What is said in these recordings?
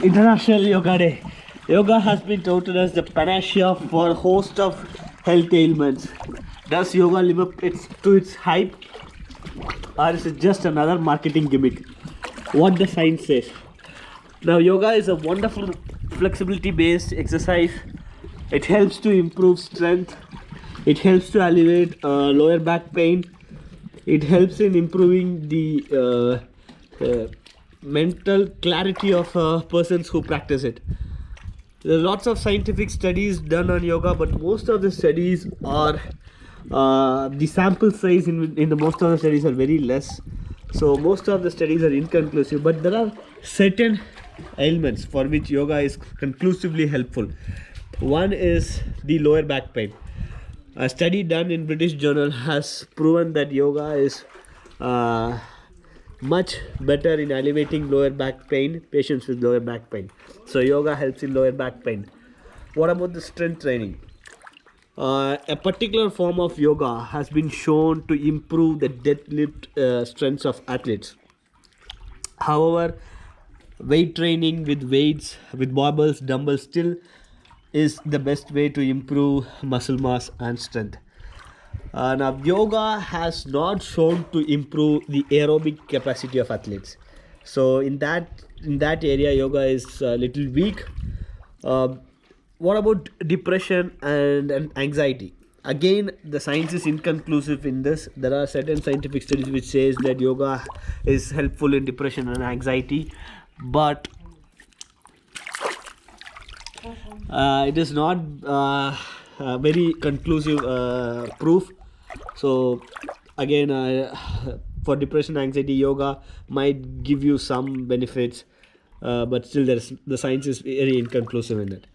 International Yoga Day. Yoga has been touted as the panacea for a host of health ailments. Does yoga live up to its hype, or is it just another marketing gimmick? What the science says. Now, yoga is a wonderful flexibility based exercise. It helps to improve strength, it helps to alleviate lower back pain, it helps in improving the mental clarity of persons who practice it. There are lots of scientific studies done on yoga, but most of the studies are the sample size in the most of the studies are very less. So most of the studies are inconclusive, but there are certain ailments for which yoga is conclusively helpful. One is the lower back pain. A study done in British Journal has proven that yoga is much better in alleviating lower back pain, patients with lower back pain. So yoga helps in lower back pain. What about the strength training? A particular form of yoga has been shown to improve the deadlift strengths of athletes. However, weight training with weights, with barbells, dumbbells still is the best way to improve muscle mass and strength. Now, yoga has not shown to improve the aerobic capacity of athletes. So, in that area, yoga is a little weak. What about depression and anxiety? Again, the science is inconclusive in this. There are certain scientific studies which says that yoga is helpful in depression and anxiety, but it is not very conclusive proof. So again, for depression anxiety, yoga might give you some benefits, but still the science is very inconclusive in it.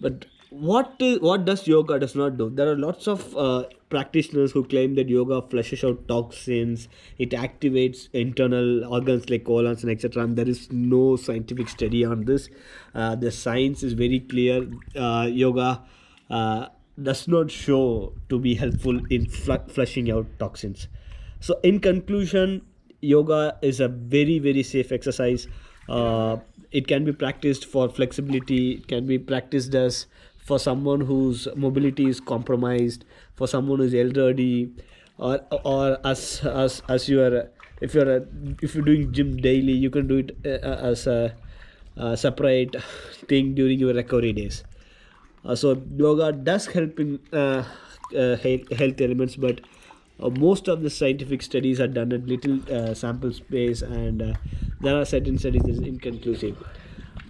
But what does yoga does not do? There are lots of practitioners who claim that yoga flushes out toxins, it activates internal organs like colons and etc. And there is no scientific study on this. The science is very clear. Yoga does not show to be helpful in flushing out toxins. So, in conclusion, yoga is a very very safe exercise. It can be practiced for flexibility. It can be practiced as for someone whose mobility is compromised, for someone who's elderly, or as you are if you're doing gym daily, you can do it as a separate thing during your recovery days. So yoga does help in health elements, but most of the scientific studies are done at little sample space, and there are certain studies that is inconclusive.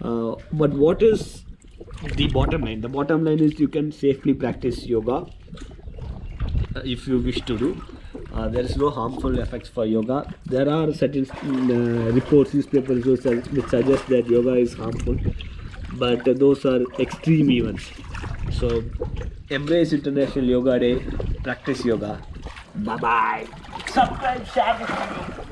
But what is the bottom line? The bottom line is you can safely practice yoga if you wish to do. There is no harmful effects for yoga. There are certain reports, newspapers which suggest that yoga is harmful, but those are extreme events. So embrace International Yoga Day, practice yoga. Bye bye. Subscribe, share this video.